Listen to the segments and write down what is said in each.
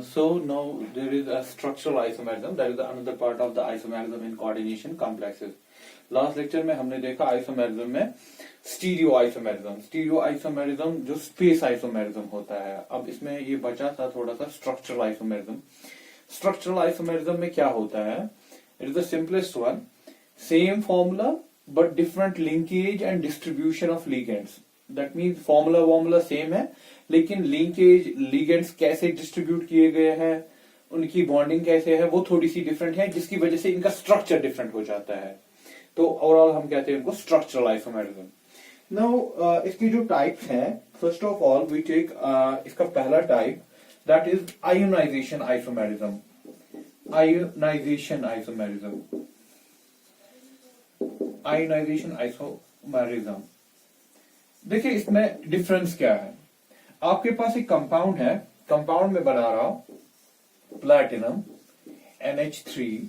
So now there is a structural isomerism, that is another part of the isomerism in coordination complexes. Last lecture में हमने देखा isomerism में stereo isomerism जो space isomerism होता है। अब इसमें ये बचा था थोड़ा सा स्ट्रक्चरल आइसोमेरिज्म। स्ट्रक्चरल आइसोमेरिज्म में क्या होता है? It is the simplest one, same formula but different linkage and distribution of ligands. That means formula same है, लेकिन लिंकेज लिगेंड्स कैसे डिस्ट्रीब्यूट किए गए हैं, उनकी बॉन्डिंग कैसे है, वो थोड़ी सी डिफरेंट है, जिसकी वजह से इनका स्ट्रक्चर डिफरेंट हो जाता है। तो ओवरऑल हम कहते हैं इनको स्ट्रक्चरल आइसोमेरिज्म। नाउ इसकी जो टाइप्स हैं, first of all we take इसका पहला type, that is ionisation isomerism. Ionisation isomerism देखिए इसमें डिफरेंस क्या है। आपके पास एक कंपाउंड है, कंपाउंड में बना रहा हूं प्लैटिनम NH3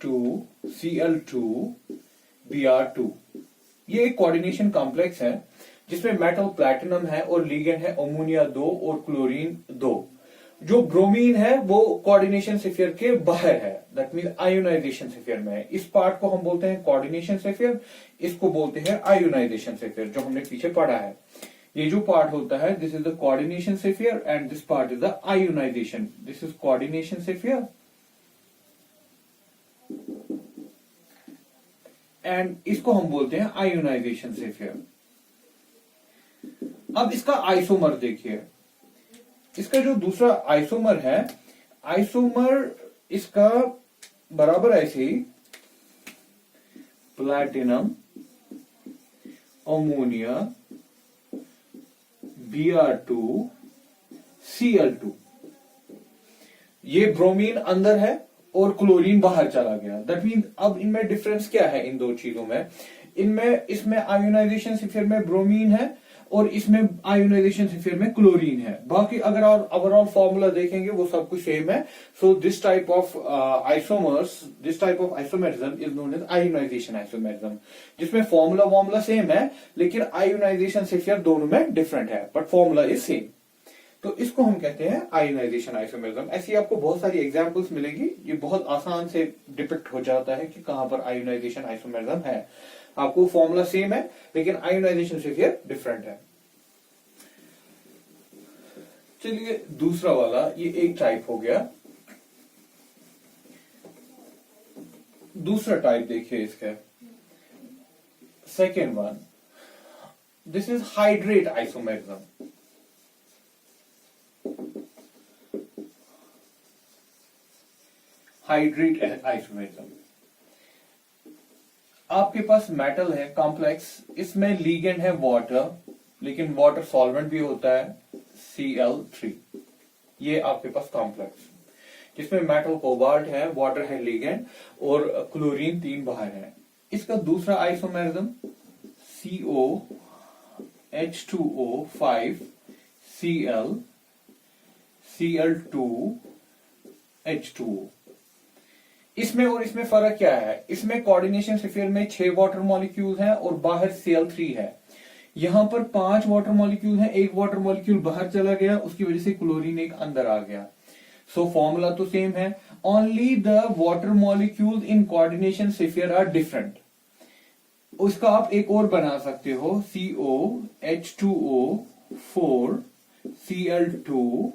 2Cl2 Br2। ये एक कोऑर्डिनेशन कॉम्प्लेक्स है जिसमें मेटल प्लैटिनम है और लिगेंड है अमोनिया 2 और क्लोरीन 2। जो ब्रोमीन है वो कोऑर्डिनेशन स्फीयर के बाहर है, दैट मीन आयोनाइजेशन स्फीयर में है। इस पार्ट को हम बोलते हैं कोऑर्डिनेशन स्फीयर, इसको बोलते हैं आयोनाइजेशन स्फीयर, जो हमने पीछे पढ़ा है। ये जो पार्ट होता है, this is the coordination sphere and this part is the ionisation. This is coordination sphere and इसको हम बोलते हैं आयोनाइजेशन स्फीयर। अब इसका आइसोमर देखिए, इसका जो दूसरा आइसोमर है, आइसोमर इसका बराबर ऐसे ही प्लैटिनम अमोनिया Br2 Cl2। ये ब्रोमीन अंदर है और क्लोरीन बाहर चला गया। दैट मीन अब इनमें डिफरेंस क्या है इन दो चीजों में? इसमें आयोनाइजेशन स्फीयर में ब्रोमीन है और इसमें आयोनाइजेशन स्फीयर में क्लोरीन है। बाकी अगर और ओवरऑल फॉर्मूला देखेंगे वो सब कुछ सेम है। So this type of isomerism is known as ionisation isomerism, जिसमें फॉर्मूला सेम है लेकिन आयोनाइजेशन स्फीयर दोनों में डिफरेंट है, बट फॉर्मूला इज सेम। तो इसको हम कहते हैं आयोनाइजेशन आइसोमेरिज्म। ऐसी आपको बहुत सारी एग्जांपल्स मिलेगी, ये बहुत आसान से डिपिक्ट हो जाता है कि कहां पर आयोनाइजेशन आइसोमेरिज्म है। आपको फॉर्मूला सेम है लेकिन आयोनाइजेशन स्फीयर डिफरेंट है। चलिए दूसरा वाला, ये एक टाइप हो गया। दूसरा टाइप देखिए इसका, second one, this is hydrate isomerism. Hydrate isomerism, आपके पास मेटल है कॉम्प्लेक्स, इसमें लिगेंड है वाटर, लेकिन वाटर सॉल्वेंट भी होता है Cl3। ये आपके पास कॉम्प्लेक्स जिसमें मेटल कोबाल्ट है, वाटर है लिगेंड और क्लोरीन 3 बाहर है। इसका दूसरा आइसोमेरिज्म COH2O5 Cl2H2O। इसमें और इसमें फर्क क्या है? इसमें कोऑर्डिनेशन स्फीयर में 6 वाटर मॉलिक्यूल हैं और बाहर Cl3 है। यहां पर 5 वाटर मॉलिक्यूल हैं, एक वाटर मॉलिक्यूल बाहर चला गया, उसकी वजह से क्लोरीन एक अंदर आ गया। सो फॉर्मूला तो सेम है, only the water molecule in coordination sphere are different. उसका आप एक और बना सकते हो, COH2O4 Cl2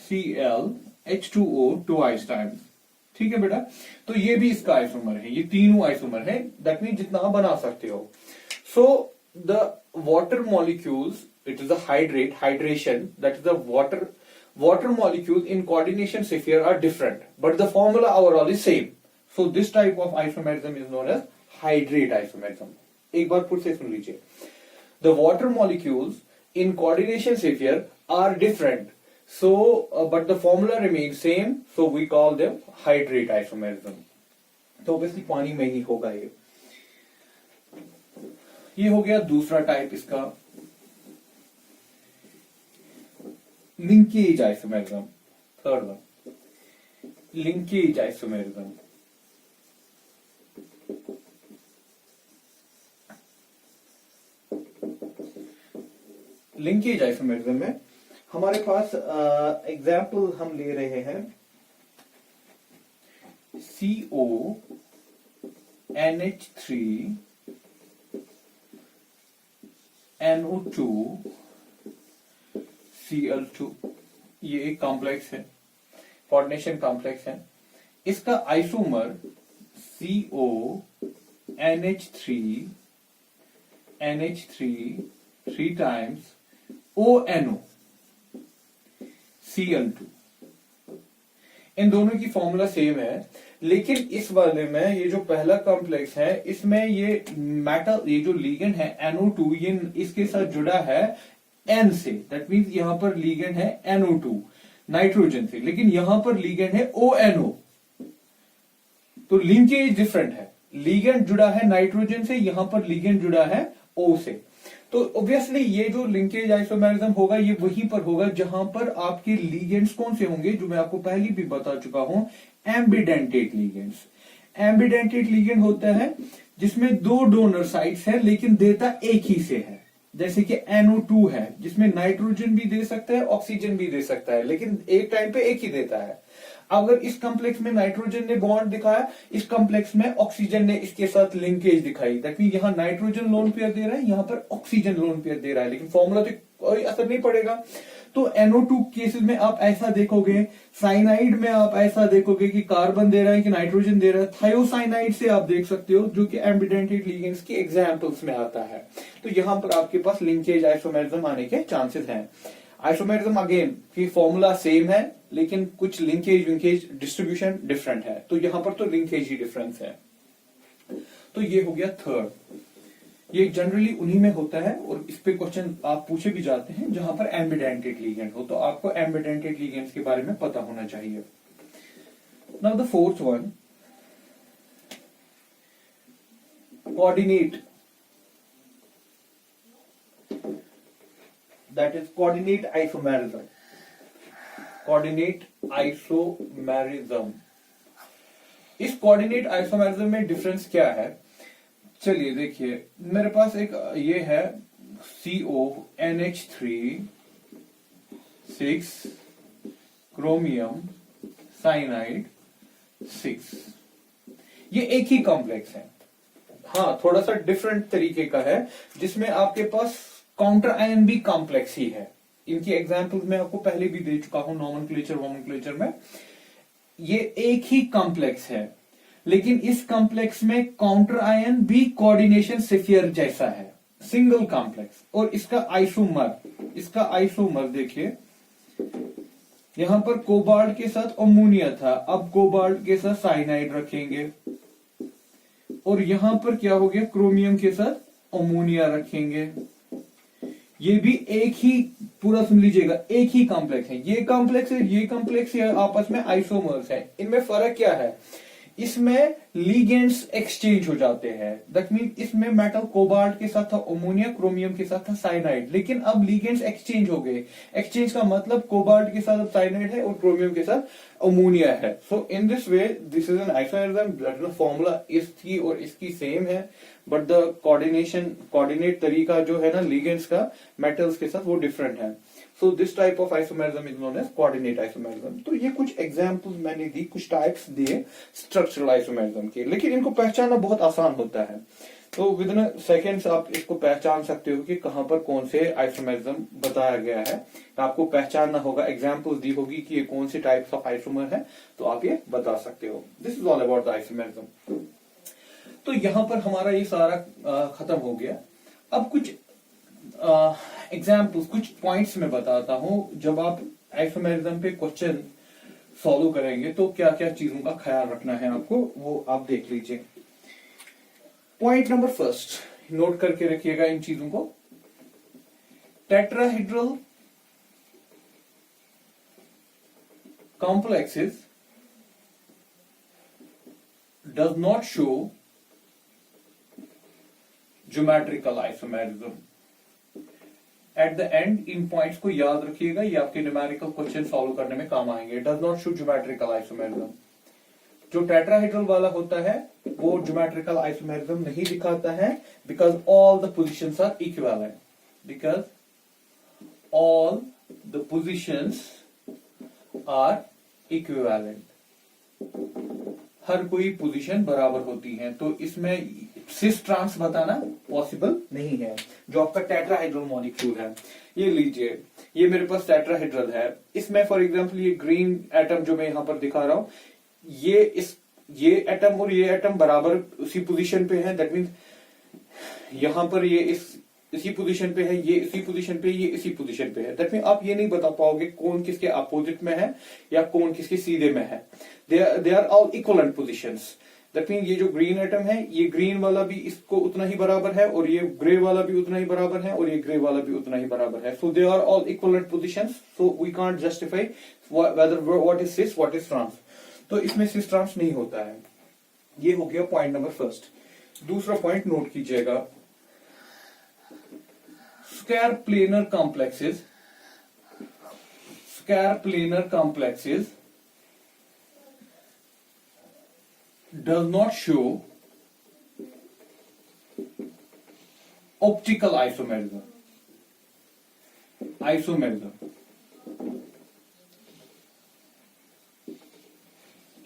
ClH2O twice times. ठीक है बेटा, तो ये भी इसका आइसोमर है, ये तीनों आइसोमर है। दैट मीन जितना आप बना सकते हो। So the water molecules, it is the hydration, that is the water molecules in coordination sphere are different, but the formula overall is same. So this type of isomerism is known as hydrate isomerism. एक बार फिर से सुन लीजिए, the water molecules in coordination sphere are different, so but the formula remains same, so we call them hydrate isomerism. तो obviously पानी में ही होगा ये हो गया दूसरा टाइप इसका। Linkage isomerism, third one, linkage isomerism. Linkage isomerism में हमारे पास एग्जाम्पल हम ले रहे हैं CO NH3 NO2 Cl2, ये एक कॉम्प्लेक्स है, कोऑर्डिनेशन कॉम्प्लेक्स है। इसका isomer CO NH3 3 times ONO Cl2, इन दोनों की फॉर्मूला सेम है, लेकिन इस वाले में ये जो पहला कॉम्प्लेक्स है इसमें ये मेटल, ये जो लिगेंड है NO2, ये इसके साथ जुड़ा है N से, दैट मीन्स यहां पर लिगेंड है NO2 नाइट्रोजन से, लेकिन यहां पर लिगेंड है ONO, तो लिंकेज डिफरेंट है। लिगेंड जुड़ा है नाइट्रोजन से, यहां पर लिगेंड जुड़ा है O से, तो ऑब्वियसली ये जो लिंकेज आइसोमेरिज्म होगा ये वहीं पर होगा जहां पर आपके लिगेंड्स कौन से होंगे, जो मैं आपको पहले भी बता चुका हूं, एम्बिडेंटेट लिगेंड्स। एम्बिडेंटेट लिगेंड होता है जिसमें दो डोनर साइट्स है लेकिन देता एक ही से है, जैसे कि NO2 है जिसमें नाइट्रोजन भी दे सकता है ऑक्सीजन भी दे सकता है, लेकिन एक टाइम पे एक ही देता है। अगर इस कॉम्प्लेक्स में नाइट्रोजन ने बॉन्ड दिखाया, इस कॉम्प्लेक्स में ऑक्सीजन ने इसके साथ लिंकेज दिखाई, दैट मीन यहां नाइट्रोजन लोन पेयर दे रहा है, यहां पर ऑक्सीजन लोन पेयर दे रहा है, लेकिन फॉर्मूला तो कोई असर नहीं पड़ेगा। तो NO2 केसेस में आप ऐसा देखोगे, साइनाइड में आप ऐसा देखोगे कि कार्बन दे रहा है कि नाइट्रोजन दे रहा है। थायोसाइनाइड से आप देख सकते हो, जो कि एम्बिडेंटेट लिगेंड्स के एग्जांपल्स में आता है। तो यहां पर आपके पास लिंकेज आइसोमेरिज्म आने के चांसेस हैं। आइसोमेरिज्म अगेन की फॉर्मूला सेम है, लेकिन कुछ लिंकेज विंकेज डिस्ट्रीब्यूशन डिफरेंट है, तो यहां पर तो लिंकेज ही डिफरेंस है। तो ये हो गया थर्ड, ये जनरली उन्हीं में होता है और इस पे क्वेश्चन आप पूछे भी जाते हैं जहां पर एम्बिडेंटेट लिगेंड हो, तो आपको एम्बिडेंटेट लिगेंड्स के बारे में पता होना चाहिए। Now the fourth one, coordinate, that is coordinate isomerism. Coordinate isomerism, इस कोऑर्डिनेट आइसोमेरिज्म में डिफरेंस क्या है, चलिए देखिए, मेरे पास एक ये है CO NH3 6 क्रोमियम साइनाइड 6, ये एक ही कॉम्प्लेक्स है। हाँ, थोड़ा सा डिफरेंट तरीके का है, जिसमें आपके पास काउंटर आयन भी कॉम्प्लेक्स ही है। इनकी एग्जांपल्स मैं आपको पहले भी दे चुका हूं नोमेनक्लेचर में। ये एक ही कॉम्प्लेक्स है, लेकिन इस कॉम्प्लेक्स में काउंटर आयन भी कोऑर्डिनेशन सिफियर जैसा है, सिंगल कॉम्प्लेक्स। और इसका आइसोमर देखिए, यहां पर कोबाल्ट के साथ अमोनिया था, अब कोबाल्ट के साथ साइनाइड रखेंगे, और यहां पर क्या हो गया, क्रोमियम के साथ अमोनिया रखेंगे। ये भी एक ही, पूरा सुन लीजिएगा, एक ही कॉम्प्लेक्स है। ये कॉम्प्लेक्स है, ये कॉम्प्लेक्स है, आपस में आइसोमर्स है। इनमें फर्क क्या है, इसमें लिगेंड्स एक्सचेंज हो जाते हैं, दैट मीन इसमें मेटल कोबाल्ट के साथ था अमोनिया, क्रोमियम के साथ था साइनाइड, लेकिन अब लिगेंड्स एक्सचेंज हो गए। एक्सचेंज का मतलब कोबाल्ट के साथ अब साइनाइड है और क्रोमियम के साथ अमोनिया है। So in this way this is an isomerism. Formula इसकी और इसकी सेम है, बट द कोऑर्डिनेट तरीका जो है ना लिगेंड्स का मेटल्स के साथ, वो डिफरेंट है। So this type of isomerism is known as coordinate isomerism. तो ये कुछ एग्जांपल्स मैंने दी, कुछ टाइप्स दिए स्ट्रक्चरल आइसोमेरिज्म के, लेकिन इनको पहचानना बहुत आसान होता है। तो विद इन सेकेंड्स आप इसको पहचान सकते हो कि कहां पर कौन से आइसोमेरिज्म बताया गया है। आपको पहचानना होगा, एग्जांपल्स दी होगी कि ये कौन से टाइप्स ऑफ आइसोमर है, तो आप ये बता सकते हो। This is all about the isomerism. तो यहां पर हमारा ये सारा खत्म हो गया। अब कुछ एग्जाम्पल्स, कुछ पॉइंट्स में बताता हूं, जब आप आइसोमेरिज्म पे क्वेश्चन सॉल्व करेंगे तो क्या क्या चीजों का ख्याल रखना है आपको, वो आप देख लीजिए। पॉइंट नंबर फर्स्ट, नोट करके रखिएगा इन चीजों को। Tetrahedral complexes does not show geometrical isomerism. At the and in points को याद रखिएगा, ये आपके न्यूमेरिकल क्वेश्चन सॉल्व करने में काम आएंगे। Does not show geometrical isomerism. जो टेट्राहेड्रल वाला होता है वो ज्योमेट्रिकल आइसोमेरिज्म नहीं दिखाता है, because all the positions are equivalent, because all the positions are equivalent, हर कोई पोजीशन बराबर होती है, तो इसमें सिस ट्रांस बताना पॉसिबल नहीं है। जो आपका टेट्राहेड्रल मॉलिक्यूल है, ये लीजिए, ये मेरे पास टेट्राहेड्रल है, इसमें फॉर एग्जांपल ये ग्रीन एटम जो मैं यहां पर दिखा रहा हूं, ये एटम और ये एटम बराबर उसी पोजीशन पे है। दैट मीन्स यहां पर ये इसी पोजीशन पे है, ये इसी पोजीशन पे, ये इसी पोजीशन पे है। दैट मीन आप ये नहीं बता पाओगे कौन किसके अपोजिट में है या कौन किसके सीधे में है। They are all equivalent positions. That mean ये जो ग्रीन एटम है, ये ग्रीन वाला भी इसको उतना ही बराबर है, और ये ग्रे वाला भी उतना ही बराबर है, और ये ग्रे वाला भी उतना ही बराबर है। So they are all equivalent positions, so we can't justify whether what is cis what is trans. तो इसमें सिस ट्रांस नहीं होता है। ये हो गया पॉइंट नंबर फर्स्ट। दूसरा पॉइंट नोट कीजिएगा, square planar complexes does not show optical isomerism.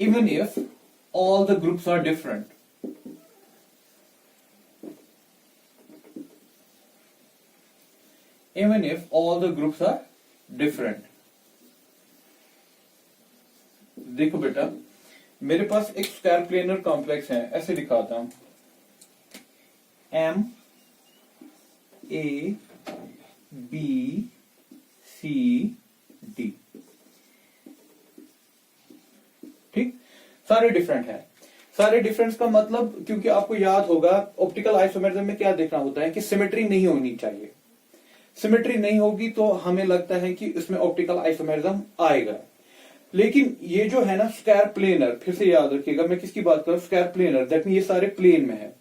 Even if all the groups are different. Even if all the groups are different. देखो बेटा, मेरे पास एक स्क्वायर प्लेनर कॉम्प्लेक्स है, ऐसे दिखाता हूं, M A B C D, ठीक, सारे डिफरेंट हैं। सारे डिफरेंस का मतलब, क्योंकि आपको याद होगा ऑप्टिकल आइसोमेरिज्म में क्या देखना होता है कि सिमेट्री नहीं होनी चाहिए। सिमेट्री नहीं होगी तो हमें लगता है कि इसमें ऑप्टिकल आइसोमेरिज्म आएगा। लेकिन ये जो है ना स्क्वायर प्लेनर, फिर से याद रखिएगा मैं किसकी बात कर रहा हूं, स्क्वायर प्लेनर, दैट मीन ये सारे प्लेन में है,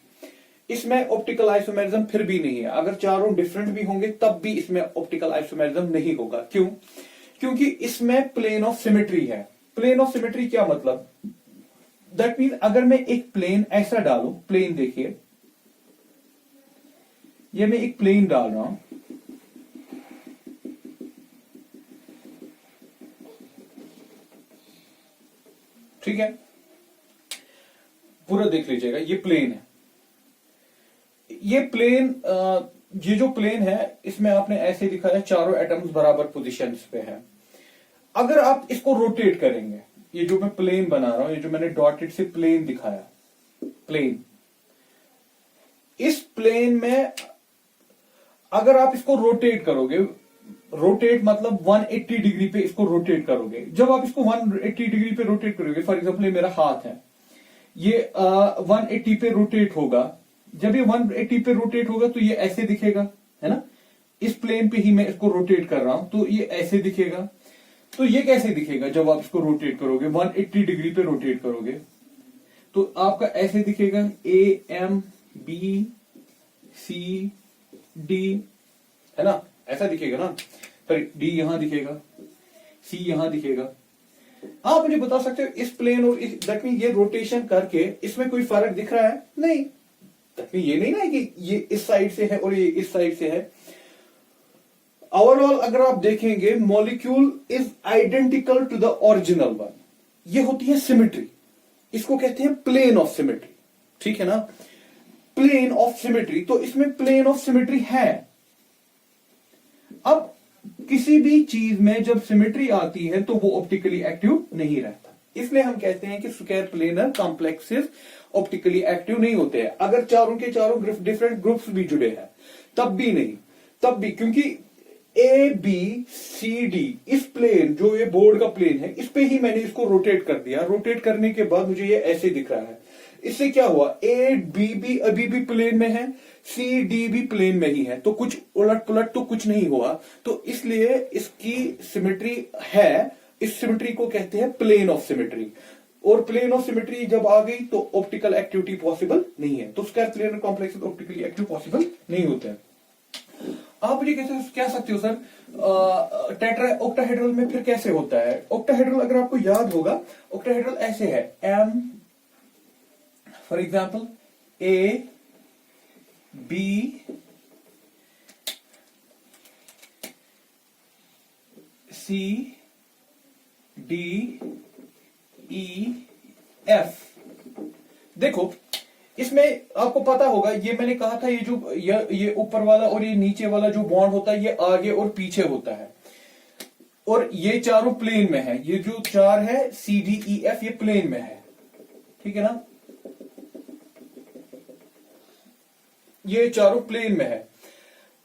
इसमें ऑप्टिकल आइसोमेरिज्म फिर भी नहीं है। अगर चारों डिफरेंट भी होंगे तब भी इसमें ऑप्टिकल आइसोमेरिज्म नहीं होगा। क्यों? क्योंकि इसमें प्लेन ऑफ सिमेट्री है। प्लेन ऑफ सिमेट्री क्या मतलब, दैट मीन अगर मैं एक प्लेन ऐसा डालूं, प्लेन देखिए, ये मैं एक प्लेन डाल रहा हूं, ठीक है, पूरा देख लीजिएगा, ये प्लेन है, ये प्लेन, ये जो प्लेन है इसमें आपने ऐसे दिखाया चारों एटम्स बराबर पोजीशंस पे है। अगर आप इसको रोटेट करेंगे, ये जो मैं प्लेन बना रहा हूं, ये जो मैंने डॉटेड से प्लेन दिखाया, प्लेन, इस प्लेन में अगर आप इसको रोटेट करोगे, रोटेट मतलब 180 डिग्री पे इसको रोटेट करोगे, जब आप इसको 180 डिग्री पे रोटेट करोगे, फॉर एग्जांपल ये मेरा हाथ है, ये 180 पे रोटेट होगा, जब ये 180 पे रोटेट होगा तो ये ऐसे दिखेगा, है ना, इस प्लेन पे ही मैं इसको रोटेट कर रहा हूं तो ये ऐसे दिखेगा। तो ये कैसे दिखेगा जब आप इसको रोटेट करोगे, 180 डिग्री पे रोटेट करोगे तो आपका ऐसे दिखेगा, AMBCD, है ना, ऐसा दिखेगा ना, सॉरी डी यहां दिखेगा, सी यहां दिखेगा। आप मुझे बता सकते हो इस प्लेन और इस, दैट मीन ये रोटेशन करके इसमें कोई फर्क दिख रहा है? नहीं, दैट मीन ये नहीं ना कि ये इस साइड से है और ये इस साइड से है। ओवरऑल अगर आप देखेंगे, molecule is identical to the original one. ये होती है सिमेट्री, इसको कहते हैं प्लेन ऑफ सिमेट्री, ठीक है ना, प्लेन ऑफ सिमेट्री। तो इसमें प्लेन ऑफ सिमेट्री है। अब किसी भी चीज में जब सिमेट्री आती है तो वो ऑप्टिकली एक्टिव नहीं रहता, इसलिए हम कहते हैं कि square planar complexes optically active नहीं होते हैं। अगर चारों के चारों डिफरेंट ग्रुप्स भी जुड़े हैं तब भी नहीं, तब भी, क्योंकि ABCD इस प्लेन, जो ये बोर्ड का प्लेन है, इस पे ही मैंने इसको रोटेट कर दिया। रोटेट करने के बाद मुझे ये ऐसे दिख रहा है। इससे क्या हुआ, ABB अभी भी प्लेन में है, CD भी प्लेन में ही है, तो कुछ उलट पुलट तो कुछ नहीं हुआ। तो इसलिए इसकी सिमेट्री है, इस सिमेट्री को कहते हैं प्लेन ऑफ सिमेट्री। और प्लेन ऑफ सिमेट्री जब आ गई तो ऑप्टिकल एक्टिविटी पॉसिबल नहीं है। तो square planar complex optically active possible नहीं होते हैं। आप मुझे कैसे कह सकते हो सर टेट्रा ऑक्टाहेड्रल में फिर कैसे होता है? ऑक्टाहेड्रल अगर आपको याद होगा, ऑक्टाहेड्रल ऐसे है, M for example A B C D E F. देखो इसमें आपको पता होगा, ये मैंने कहा था, ये जो ये ऊपर वाला और ये नीचे वाला जो बॉन्ड होता है ये आगे और पीछे होता है, और ये चारों प्लेन में है। ये जो चार है सी डी ई एफ ये प्लेन में है, ठीक है ना, ये चारों प्लेन में है।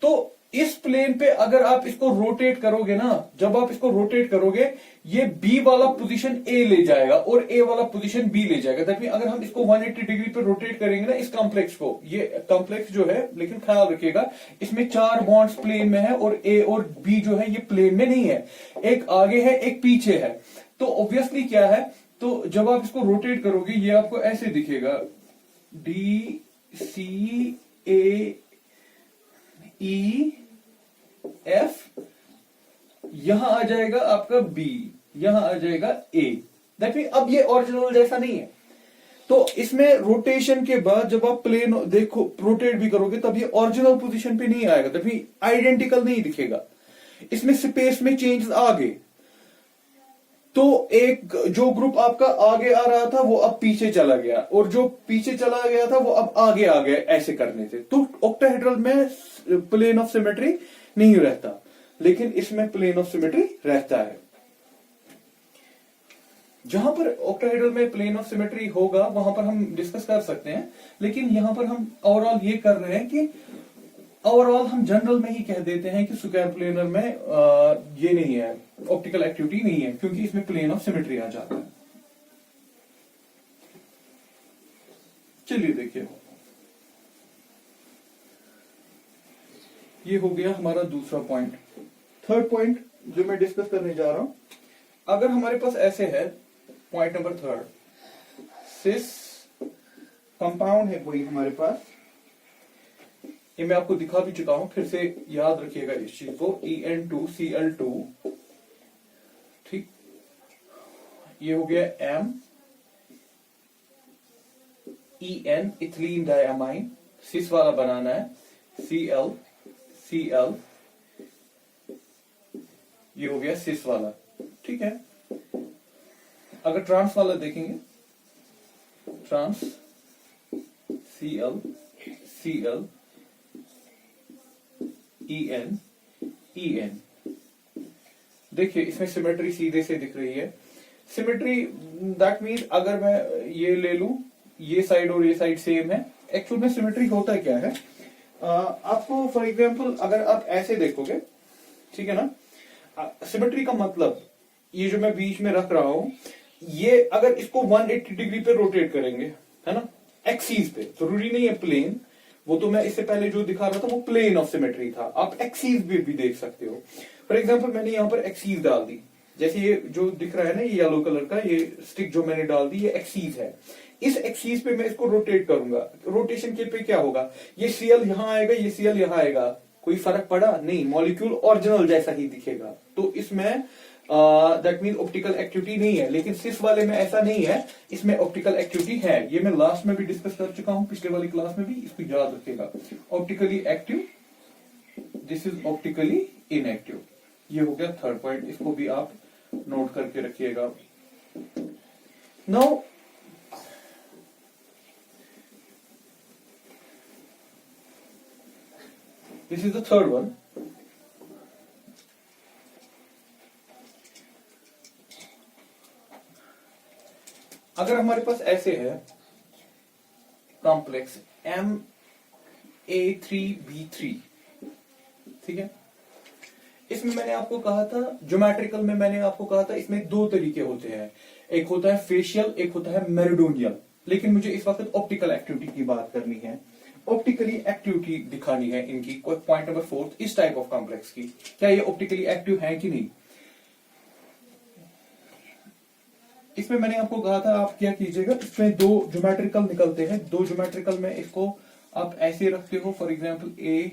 तो इस प्लेन पे अगर आप इसको रोटेट करोगे ना, जब आप इसको रोटेट करोगे ये बी वाला पोजीशन ए ले जाएगा और ए वाला पोजीशन बी ले जाएगा। दैट मीन अगर हम इसको 180 डिग्री पे रोटेट करेंगे ना इस कॉम्प्लेक्स को, ये कॉम्प्लेक्स जो है, लेकिन ख्याल रखिएगा इसमें चार बॉन्ड्स प्लेन में है और ए और बी जो है ये प्लेन में नहीं है, एक आगे है एक पीछे है। तो ऑब्वियसली क्या है, तो जब आप इसको रोटेट करोगे ये आपको ऐसे दिखेगा, डी सी ए ई एफ, यहां आ जाएगा आपका बी, यहां आ जाएगा ए। दैट मीन अब ये ओरिजिनल जैसा नहीं है। तो इसमें रोटेशन के बाद जब आप प्लेन देखो रोटेट भी करोगे तब ये ओरिजिनल पोजीशन पे नहीं आएगा, तभी आइडेंटिकल नहीं दिखेगा, इसमें स्पेस में चेंजेस आ गए। तो एक जो ग्रुप आपका आगे आ रहा था वो अब पीछे चला गया, और जो पीछे चला गया था वो अब आगे आ गया, ऐसे करने से। तो ऑक्टाहेड्रल में प्लेन ऑफ सिमेट्री नहीं रहता, लेकिन इसमें प्लेन ऑफ सिमेट्री रहता है। जहां पर ऑक्टाहेड्रल में प्लेन ऑफ सिमेट्री होगा वहां पर हम डिस्कस कर सकते हैं, लेकिन यहां पर हम ओवरऑल ये कर रहे हैं कि ओवरऑल हम जनरल में ही कह देते हैं कि स्क्वायर प्लेनर में ये नहीं है, ऑप्टिकल एक्टिविटी नहीं है, क्योंकि इसमें प्लेन ऑफ सिमेट्री आ जाता है। चलिए देखिए, ये हो गया हमारा दूसरा पॉइंट। थर्ड पॉइंट जो मैं डिस्कस करने जा रहा हूं, अगर हमारे पास ऐसे है, पॉइंट नंबर थर्ड, सिस कंपाउंड है कोई हमारे पास, ये मैं आपको दिखा भी चुका हूं, फिर से याद रखिएगा इस चीज को, En2Cl2, ठीक, ये हो गया M, En इथिलीन डायमाइन, सिस वाला बनाना है, Cl, ये हो गया सिस वाला, ठीक है। अगर ट्रांस वाला देखेंगे, ट्रांस Cl En, देखिए इसमें सिमेट्री सीधे से दिख रही है। सिमेट्री दैट मीन अगर मैं ये ले लूं, ये साइड और ये साइड सेम है, एक्चुअल में सिमेट्री होता क्या है, आपको फॉर एग्जांपल अगर आप ऐसे देखोगे, ठीक है ना, सिमेट्री का मतलब ये जो मैं बीच में रख रहा हूं, ये अगर इसको 180 डिग्री पे रोटेट करेंगे, है ना, एक्सीस पे, जरूरी नहीं है प्लेन, वो तो मैं इससे पहले जो दिखा रहा था वो प्लेन ऑफ सिमेट्री था, आप एक्सीस भी देख सकते हो। फॉर एग्जांपल मैंने यहाँ पर एक्सीस डाल दी, जैसे ये जो दिख रहा है ना, ये येलो कलर का ये स्टिक जो मैंने डाल दी, ये एक्सीस है। इस एक्सीस पे मैं इसको रोटेट करूंगा, रोटेशन के पे क्या होगा, ये Cl यहां आएगा, ये Cl यहां आएगा, कोई फर्क पड़ा नहीं, मॉलिक्यूल ओरिजिनल जैसा ही दिखेगा। तो इसमें दैट मीन ऑप्टिकल एक्टिविटी नहीं है, लेकिन सिस वाले में ऐसा नहीं है, इसमें ऑप्टिकल एक्टिविटी है। ये मैं लास्ट में भी डिस्कस कर चुका हूं, पिछले वाली क्लास में भी, इसको याद रखिएगा। Optically active, this is optically inactive. ये हो गया थर्ड पॉइंट, इसको भी आप नोट करके रखिएगा। Now this is the third one. अगर हमारे पास ऐसे है कॉम्प्लेक्स Ma3B3, ठीक है, इसमें मैंने आपको कहा था, ज्योमेट्रिकल में मैंने आपको कहा था इसमें दो तरीके होते हैं, एक होता है फेशियल, एक होता है मेरिडोनियल। लेकिन मुझे इस वक्त ऑप्टिकल एक्टिविटी की बात करनी है, ऑप्टिकली एक्टिविटी दिखानी है इनकी। पॉइंट नंबर फोर्थ, इस टाइप ऑफ कॉम्प्लेक्स की, क्या ये ऑप्टिकली एक्टिव है कि नहीं। इसमें मैंने आपको कहा था आप क्या कीजिएगा, इसमें दो ज्योमेट्रिकल निकलते हैं, दो ज्योमेट्रिकल में इसको आप ऐसे रखते हो, फॉर एग्जांपल ए,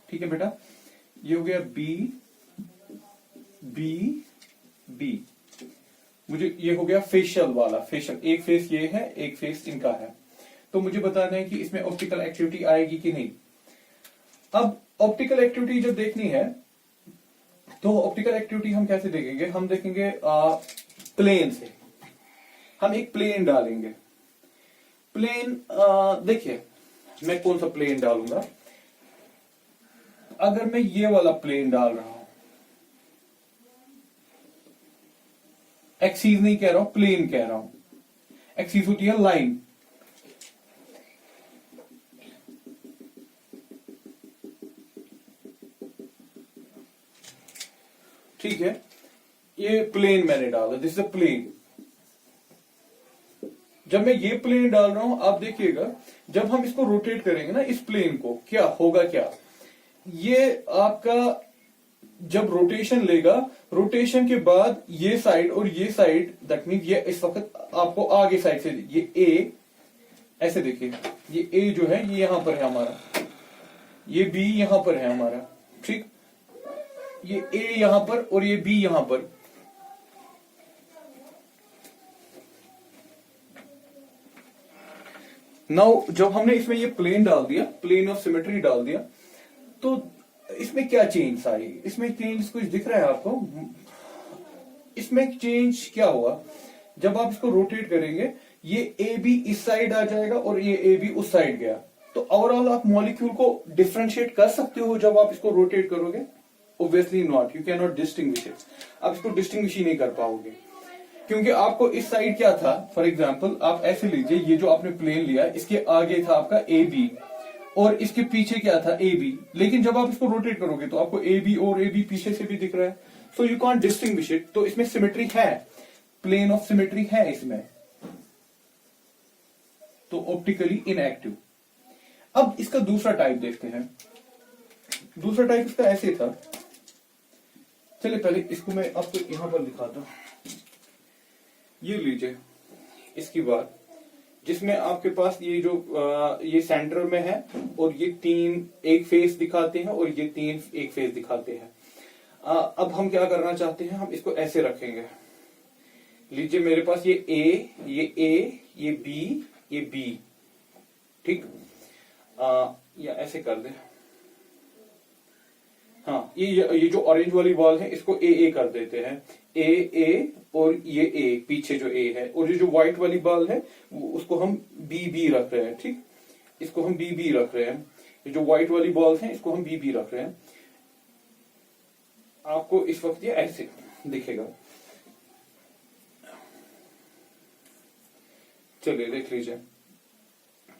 ठीक है बेटा, ये हो गया बी, मुझे ये हो गया फेशियल वाला, फेशियल एक फेस ये है, एक फेस इनका है। तो मुझे बताना है कि इसमें ऑप्टिकल एक्टिविटी आएगी कि नहीं। अब ऑप्टिकल एक्टिविटी जब देखनी है तो ऑप्टिकल एक्टिविटी हम कैसे देखेंगे, हम देखेंगे प्लेन से। हम एक प्लेन डालेंगे। प्लेन देखिए मैं कौन सा प्लेन डालूंगा। अगर मैं ये वाला प्लेन डाल रहा हूं, एक्सीस नहीं कह रहा हूं, प्लेन कह रहा हूं। एक्सीस होती है लाइन। ठीक है, ये प्लेन मैंने डाला, दिस इज अ प्लेन। जब मैं ये प्लेन डाल रहा हूं, आप देखिएगा जब हम इसको रोटेट करेंगे ना, इस प्लेन को, क्या होगा, क्या ये आपका जब रोटेशन लेगा, रोटेशन के बाद ये साइड और ये साइड, दैट मीन ये इस वक्त आपको आगे साइड से, ये ए ऐसे देखिए, ये ए जो है ये यहां पर है हमारा, ये बी यहां पर है हमारा, ठीक, ये ए यहां पर और ये बी यहां पर। नाउ जब हमने इसमें ये प्लेन डाल दिया, प्लेन ऑफ सिमेट्री डाल दिया, तो इसमें क्या चेंज आई, इसमें चेंज कुछ दिख रहा है आपको? इसमें चेंज क्या हुआ, जब आप इसको रोटेट करेंगे, ये ए बी इस साइड आ जाएगा और ये ए बी उस साइड गया। तो ओवरऑल आप मॉलिक्यूल को डिफरेंशिएट कर सकते हो जब आप इसको रोटेट करोगे? Obviously not, you can not distinguish it. आप इसको डिस्टिंग्विश ही नहीं कर पाओगे, क्योंकि आपको इस साइड क्या था, फॉर एग्जाम्पल आप ऐसे लीजिए, ये जो आपने प्लेन लिया, इसके आगे था आपका ए बी और इसके पीछे क्या था, ए बी। लेकिन जब आप इसको रोटेट करोगे तो आपको ए बी और ए बी पीछे से भी दिख रहा है, so you can't distinguish it. तो इसमें सिमेट्री है, प्लेन ऑफ सिमेट्री है इसमें, तो ऑप्टिकली इनएक्टिव। अब इसका दूसरा टाइप देखते हैं। दूसरा टाइप इसका ऐसे था, चलिए पहले इसको मैं आपको यहां पर दिखाता हूं। ये लीजिए इसकी बात, जिसमें आपके पास ये जो ये सेंटर में है और ये तीन एक फेस दिखाते हैं और ये तीन एक फेस दिखाते हैं। अब हम क्या करना चाहते हैं, हम इसको ऐसे रखेंगे। लीजिए मेरे पास ये ये बी, ठीक, या ऐसे कर दे। हाँ, ये जो ऑरेंज वाली बॉल है इसको ए कर देते हैं, ए और ये ए पीछे जो ए है, और ये जो व्हाइट वाली बॉल है उसको हम बी रख रहे हैं, ठीक, इसको हम बी रख रहे हैं। ये जो व्हाइट वाली बॉल है इसको हम बी रख रहे हैं। आपको इस वक्त ये ऐसे दिखेगा। चलिए देख लीजिए,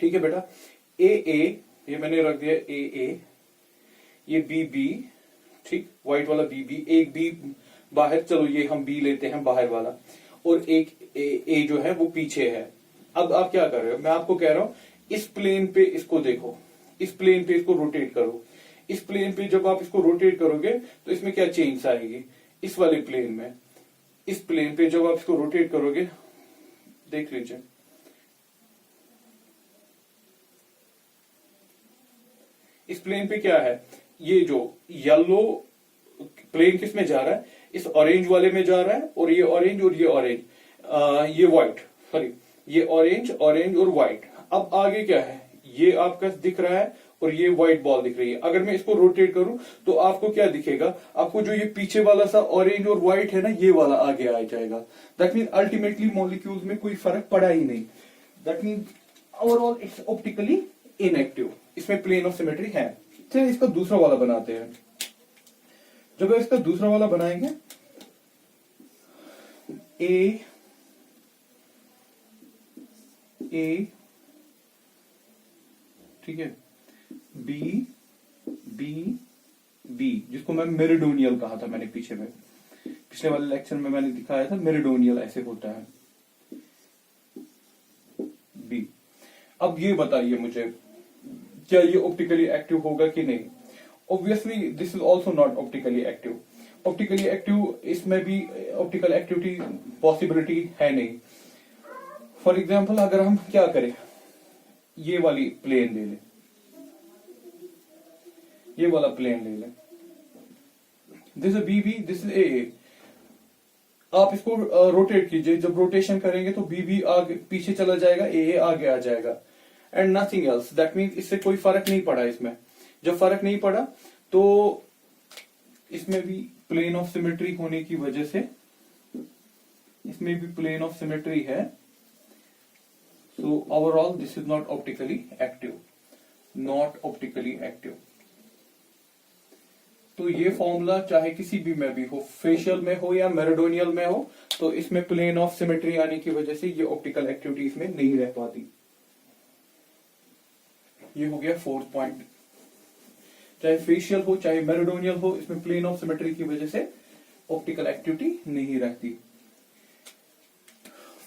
ठीक है बेटा, ए ये मैंने रख दिया ए, ये बी, ठीक, व्हाइट वाला बी, एक बी बाहर, चलो ये हम बी लेते हैं बाहर वाला, और एक ए जो है वो पीछे है। अब आप क्या कर रहे हो, मैं आपको कह रहा हूं इस प्लेन पे इसको देखो, इस प्लेन पे इसको रोटेट करो। इस प्लेन पे जब आप इसको रोटेट करोगे तो इसमें क्या चेंज आएगी, इस वाले प्लेन में, इस प्लेन पे जब आप इसको रोटेट करोगे, देख लीजिए, इस प्लेन पे क्या है, ये जो येलो प्लेन किस में जा रहा है, इस ऑरेंज वाले में जा रहा है, और ये ऑरेंज और ये ऑरेंज, ये व्हाइट, सॉरी ये ऑरेंज और व्हाइट। अब आगे क्या है, ये आपका दिख रहा है और ये व्हाइट बॉल दिख रही है। अगर मैं इसको रोटेट करूं तो आपको क्या दिखेगा, आपको जो ये पीछे वाला सा ऑरेंज और व्हाइट है ना, ये वाला आगे आ जाएगा। दैट मीन अल्टीमेटली मॉलिक्यूल्स में कोई फर्क पड़ा ही नहीं। That mean overall it's optically inactive. इसमें प्लेन ऑफ सिमेट्री है। चलिए इसका दूसरा वाला बनाते हैं। जब इसका दूसरा वाला बनाएंगे, ए ठीक है, बी, जिसको मैं मेरिडोनियल कहा था मैंने पीछे में, पिछले वाले लेक्चर में मैंने दिखाया था, मेरिडोनियल ऐसे होता है बी। अब ये बताइए मुझे, क्या ये ऑप्टिकली एक्टिव होगा कि नहीं? Obviously this is also not optically active. Optically active, इसमें भी ऑप्टिकल एक्टिविटी पॉसिबिलिटी है नहीं। फॉर एग्जाम्पल अगर हम क्या करें, ये वाली प्लेन ले लें, ये वाला प्लेन ले लें, this is B, this is A. आप इसको रोटेट कीजिए, जब रोटेशन करेंगे तो बी आगे पीछे चला जाएगा, ए आगे आ जाएगा, and nothing else. That means इससे कोई फर्क नहीं पड़ा इसमें। जब फर्क नहीं पड़ा तो इसमें भी प्लेन ऑफ सिमेट्री होने की वजह से इसमें भी प्लेन ऑफ सिमेट्री है, so overall this is not optically active, not optically active. तो ये फॉर्मूला चाहे किसी भी में भी हो, फेशियल में हो या मेरिडोनियल में हो, तो इसमें प्लेन ऑफ सिमेट्री आने की वजह से ये ऑप्टिकल एक्टिविटी इसमें नहीं रह पाती। ये हो गया फोर्थ पॉइंट। चाहे फेशियल हो चाहे मेरिडोनियल हो, इसमें प्लेन ऑफ सिमेट्री की वजह से ऑप्टिकल एक्टिविटी नहीं रहती।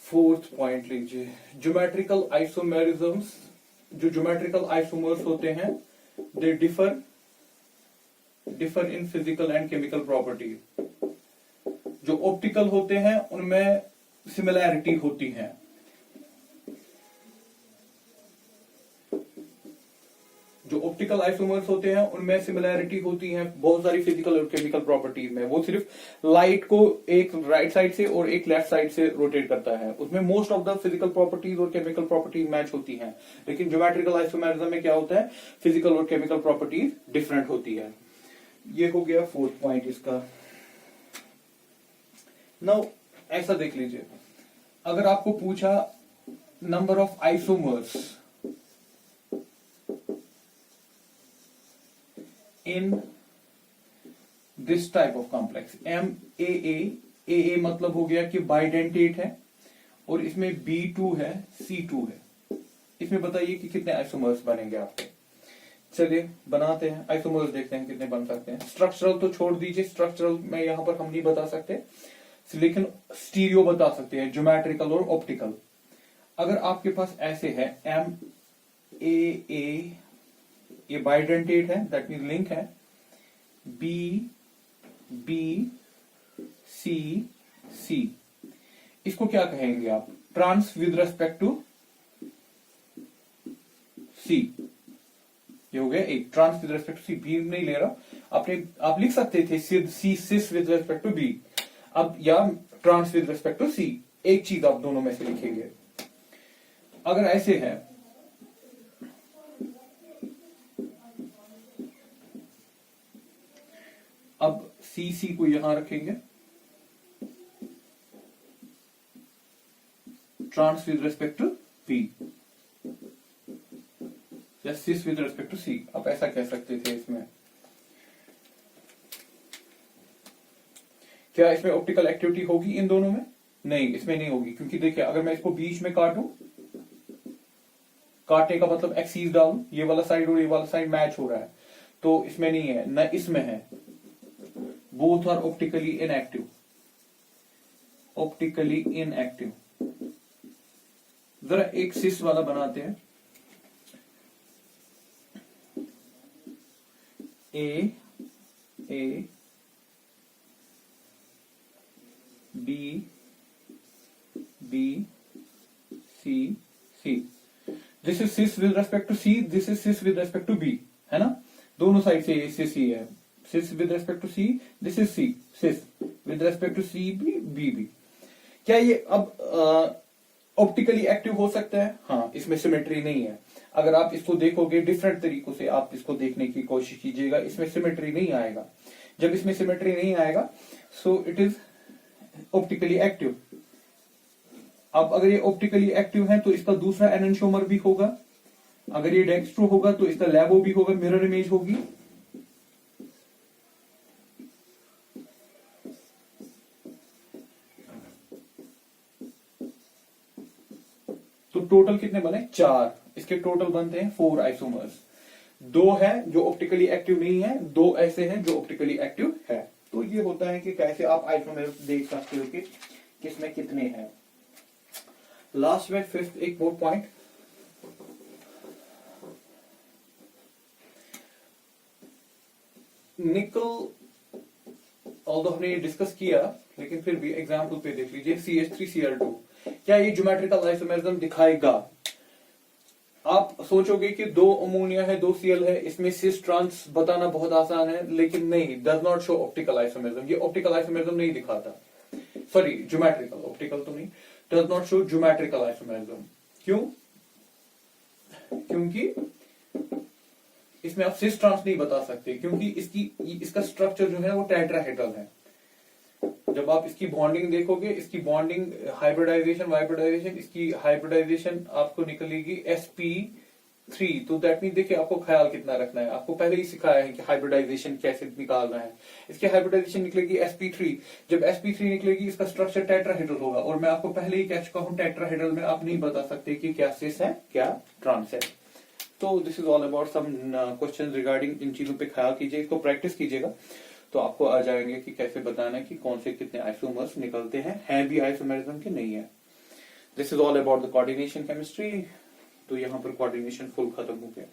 फोर्थ पॉइंट लीजिए, ज्योमेट्रिकल आइसोमेरिज्म्स। जो ज्योमेट्रिकल आइसोमर्स होते हैं they differ in physical and chemical properties. जो ऑप्टिकल होते हैं उनमें सिमिलैरिटी होती है, जो ऑप्टिकल आइसोमर्स होते हैं उनमें सिमिलैरिटी होती है बहुत सारी फिजिकल और केमिकल प्रॉपर्टीज में। वो सिर्फ लाइट को एक राइट साइड से और एक लेफ्ट साइड से रोटेट करता है, उसमें most of the physical properties और केमिकल प्रॉपर्टीज मैच होती हैं। लेकिन ज्योमेट्रिकल आइसोमेरिज्म में क्या होता है, फिजिकल और केमिकल प्रॉपर्टीज डिफरेंट होती है। ये हो गया फोर्थ पॉइंट इसका। नाउ ऐसा देख लीजिए, अगर आपको पूछा number of isomers in this type of complex MAA मतलब हो गया कि बाइडेंटेट है और इसमें B2 है, C2 है। इसमें बताइए कि कितने आइसोमर्स बनेंगे आपके। चलिए बनाते हैं, आइसोमर्स देखते हैं कितने बन सकते हैं। स्ट्रक्चरल तो छोड़ दीजिए, स्ट्रक्चरल में यहां पर हम नहीं बता सकते, लेकिन स्टीरियो बता सकते हैं, ज्योमेट्रिकल और ऑप्टिकल। अगर आपके पास ऐसे है MAA, ये बाइडेंटेट है, दैट मीन लिंक है, BC, इसको क्या कहेंगे आप, trans with respect to C। ये हो गया एक trans with respect to C, भी नहीं ले रहा, आप लिख सकते थे cis with respect to B, अब या trans with respect to C, एक चीज आप दोनों में से लिखेंगे। अगर ऐसे है, अब CC को यहां रखेंगे, trans with respect to P या cis with respect to C, आप ऐसा कह सकते थे। इसमें क्या इसमें ऑप्टिकल एक्टिविटी होगी इन दोनों में? नहीं, इसमें नहीं होगी, क्योंकि देखिए अगर मैं इसको बीच में काटूं, काटने का मतलब एक्सीस डालूं, ये वाला साइड और ये वाला साइड मैच हो रहा है, तो इसमें नहीं है, न इसमें है। Both are optically inactive, optically inactive. जरा एक सिस वाला बनाते हैं, A B C। This is cis with respect to C, this is cis with respect to B, है ना, दोनों साइड से सिस ही है। Cis with respect to C, this is C, cis with respect to C B। क्या ये अब optically active हो सकता है? हाँ, इसमें सिमेट्री नहीं है। अगर आप इसको देखोगे डिफरेंट तरीकों से, आप इसको देखने की कोशिश कीजिएगा, इसमें सिमेट्री नहीं आएगा। जब इसमें सिमेट्री नहीं आएगा, so it is optically active. अब अगर ये ऑप्टिकली एक्टिव है तो इसका दूसरा एनेंशियोमर भी होगा, अगर ये डेक्स्ट्रो होगा तो इसका लैबो भी होगा, मिरर इमेज होगी। तो टोटल कितने बने? 4। इसके टोटल बनते हैं 4 आइसोमर्स। 2 है जो ऑप्टिकली एक्टिव नहीं है, 2 ऐसे हैं जो ऑप्टिकली एक्टिव है। तो ये होता है कि कैसे आप आइसोमर्स देख सकते हो कि किसमें कितने हैं। लास्ट में फिफ्थ एक और पॉइंट, निकल, ऑल्दो हमने ये डिस्कस किया, लेकिन फिर भी एग्जाम्पल पे देख लीजिए, CH3Cl2, क्या ये ज्योमेट्रिकल आइसोमेरिज्म दिखाएगा? आप सोचोगे कि 2 अमोनिया है, 2 Cl है, इसमें सिस ट्रांस बताना बहुत आसान है, लेकिन नहीं, does not show optical isomerism. ये ऑप्टिकल आइसोमेरिज्म नहीं दिखाता, सॉरी ज्योमेट्रिकल, ऑप्टिकल तो नहीं, does not show geometrical isomerism. क्यों? क्योंकि इसमें आप सिस ट्रांस नहीं बता सकते, क्योंकि इसका स्ट्रक्चर जो है वो टेट्राहेड्रल है। जब आप इसकी बॉन्डिंग देखोगे, इसकी बॉन्डिंग हाइब्रिडाइजेशन वाइब्रिडाइजेशन, इसकी हाइब्रिडाइजेशन आपको निकलेगी sp3। तो दैट मीन देखिए आपको ख्याल कितना रखना है, आपको पहले ही सिखाया है कि हाइब्रिडाइजेशन कैसे निकालना है। इसकी हाइब्रिडाइजेशन निकलेगी sp3। जब sp3 निकलेगी इसका स्ट्रक्चर टेट्राहेड्रल होगा, और मैं आपको पहले ही कह चुका हूं टेट्राहेड्रल में आप नहीं बता सकते कि क्या सिस है क्या ट्रांस है। तो this is all about some questions regarding, इन चीजों पे ख्याल कीजिए, इसको प्रैक्टिस कीजिएगा तो आपको आ जाएंगे कि कैसे बताना है कि कौन से कितने आइसोमर्स निकलते हैं भी आइसोमेरिज्म के नहीं है। This is all about the coordination chemistry. तो यहाँ पर कोऑर्डिनेशन फुल खत्म हो गया।